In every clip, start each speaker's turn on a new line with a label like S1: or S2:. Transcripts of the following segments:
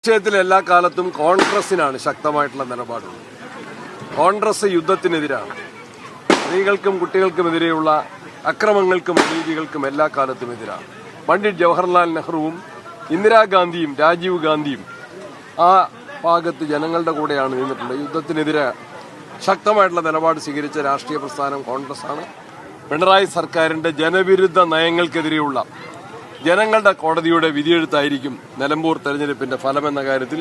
S1: വിഷയത്തിൽ എല്ലാ കാലത്തും കോൺഗ്രസിനാണ് ശക്തമായിട്ടുള്ള നിലപാടുള്ളത്. കോൺഗ്രസ് യുദ്ധത്തിനെതിരാണ്. സ്ത്രീകൾക്കും കുട്ടികൾക്കുമെതിരെയുള്ള അക്രമങ്ങൾക്കും അനീതികൾക്കും എല്ലാ കാലത്തും എതിരാണ്. പണ്ഡിറ്റ് ജവഹർലാൽ നെഹ്റുവും ഇന്ദിരാഗാന്ധിയും രാജീവ് ഗാന്ധിയും ആ ഭാഗത്ത് ജനങ്ങളുടെ കൂടെയാണ് നിന്നിട്ടുള്ളത്. യുദ്ധത്തിനെതിരെ ശക്തമായിട്ടുള്ള നിലപാട് സ്വീകരിച്ച രാഷ്ട്രീയ പ്രസ്ഥാനം കോൺഗ്രസാണ്. പിണറായി സർക്കാരിന്റെ ജനവിരുദ്ധ നയങ്ങൾക്കെതിരെയുള്ള ജനങ്ങളുടെ കോടതിയുടെ വിധിയെഴുത്തായിരിക്കും നിലമ്പൂർ തെരഞ്ഞെടുപ്പിന്റെ ഫലമെന്ന കാര്യത്തിൽ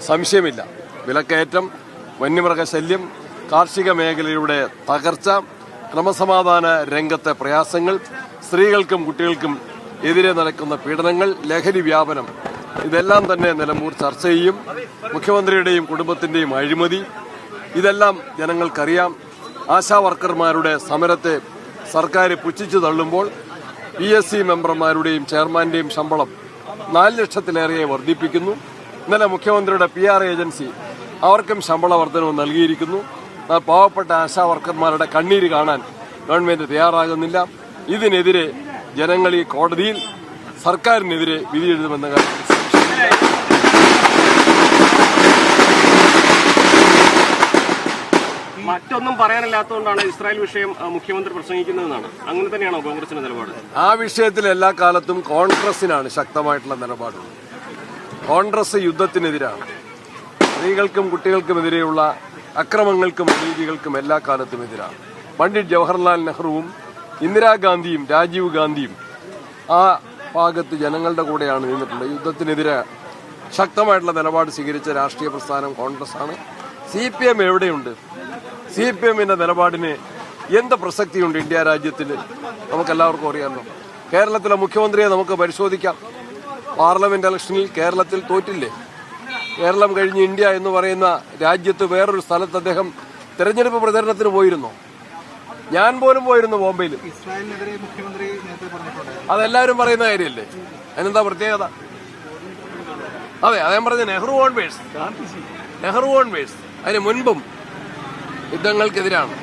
S1: സംശയമില്ല. വിലക്കയറ്റം, വന്യമൃഗശല്യം, കാർഷിക മേഖലയുടെ തകർച്ച, ക്രമസമാധാന രംഗത്തെ പ്രയാസങ്ങൾ, സ്ത്രീകൾക്കും കുട്ടികൾക്കും എതിരെ നടക്കുന്ന പീഡനങ്ങൾ, ലഹരി വ്യാപനം, ഇതെല്ലാം തന്നെ നിലമ്പൂർ ചർച്ച ചെയ്യും. മുഖ്യമന്ത്രിയുടെയും കുടുംബത്തിന്റെയും അഴിമതി, ഇതെല്ലാം ജനങ്ങൾക്കറിയാം. ആശാ വർക്കർമാരുടെ സമരത്തെ സർക്കാർ പുച്ഛിച്ചു തള്ളുമ്പോൾ PSC മെമ്പർമാരുടെയും ചെയർമാന്റെയും ശമ്പളം 4 ലക്ഷത്തിലേറെ വർദ്ധിപ്പിക്കുന്നു. ഇന്നലെ മുഖ്യമന്ത്രിയുടെ PR ഏജൻസി അവർക്കും ശമ്പള വർധനവ് നൽകിയിരിക്കുന്നു. പാവപ്പെട്ട ആശാ വർക്കർമാരുടെ കണ്ണീര് കാണാൻ ഗവൺമെന്റ് തയ്യാറാകുന്നില്ല. ഇതിനെതിരെ ജനങ്ങൾ ഈ കോടതിയിൽ സർക്കാരിനെതിരെ വിധി എഴുതുമെന്ന കാര്യത്തിൽ
S2: മറ്റൊന്നും പറയാനില്ലാത്തതുകൊണ്ടാണ് ഇസ്രായേൽ വിഷയം മുഖ്യമന്ത്രി പ്രസംഗിക്കുന്നതെന്നാണ്. അങ്ങനെ തന്നെയാണോ കോൺഗ്രസിന്റെ നിലപാട്?
S1: ആ വിഷയത്തിൽ എല്ലാ കാലത്തും കോൺഗ്രസിനാണ് ശക്തമായിട്ടുള്ള നിലപാടുള്ളത്. കോൺഗ്രസ് യുദ്ധത്തിനെതിരാണ്. സ്ത്രീകൾക്കും കുട്ടികൾക്കുമെതിരെയുള്ള അക്രമങ്ങൾക്കും അനീതികൾക്കും എല്ലാ കാലത്തും എതിരാണ്. പണ്ഡിറ്റ് ജവഹർലാൽ നെഹ്റുവും ഇന്ദിരാഗാന്ധിയും രാജീവ് ഗാന്ധിയും ആ ഭാഗത്ത് ജനങ്ങളുടെ കൂടെയാണ് നിന്നിട്ടുള്ളത്. യുദ്ധത്തിനെതിരെ ശക്തമായിട്ടുള്ള നിലപാട് സ്വീകരിച്ച രാഷ്ട്രീയ പ്രസ്ഥാനം കോൺഗ്രസാണ്. CPM എവിടെയുണ്ട്? CPMന്റെ നിലപാടിന് എന്ത് പ്രസക്തിയുണ്ട് ഇന്ത്യ രാജ്യത്തിന്? നമുക്കെല്ലാവർക്കും അറിയാമല്ലോ. കേരളത്തിലെ മുഖ്യമന്ത്രിയെ നമുക്ക് പരിശോധിക്കാം. പാർലമെന്റ് ഇലക്ഷനിൽ കേരളത്തിൽ തോറ്റില്ലേ? കേരളം കഴിഞ്ഞ് ഇന്ത്യ എന്ന് പറയുന്ന രാജ്യത്ത് വേറൊരു സ്ഥലത്ത് അദ്ദേഹം തെരഞ്ഞെടുപ്പ് പ്രചരണത്തിന് പോയിരുന്നോ? ഞാൻ പോലും പോയിരുന്നു ബോംബെയിൽ. അതെല്ലാവരും പറയുന്ന കാര്യമല്ലേ? അതിനെന്താ പ്രത്യേകത? അതെ, അദ്ദേഹം പറഞ്ഞ നെഹ്റു ഓൺ വേഴ്സ് അതിന് മുൻപും യുദ്ധങ്ങൾക്കെതിരാണ്.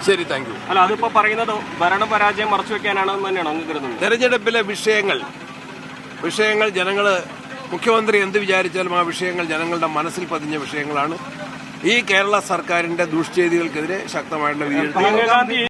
S1: ശരി, താങ്ക് യു.
S2: അല്ല, അതിപ്പോ പറയുന്നത് ഭരണപരാജയം മറച്ചുവെക്കാനാണെന്ന് തന്നെയാണോ അങ്ങ് കരുതുന്നത്?
S1: തെരഞ്ഞെടുപ്പിലെ വിഷയങ്ങൾ ജനങ്ങള് മുഖ്യമന്ത്രി എന്ത് വിചാരിച്ചാലും ആ വിഷയങ്ങൾ ജനങ്ങളുടെ മനസ്സിൽ പതിഞ്ഞ വിഷയങ്ങളാണ്. ഈ കേരള സർക്കാരിന്റെ ദുഷ്ചെയ്തികൾക്കെതിരെ ശക്തമായിട്ടുള്ള വിധി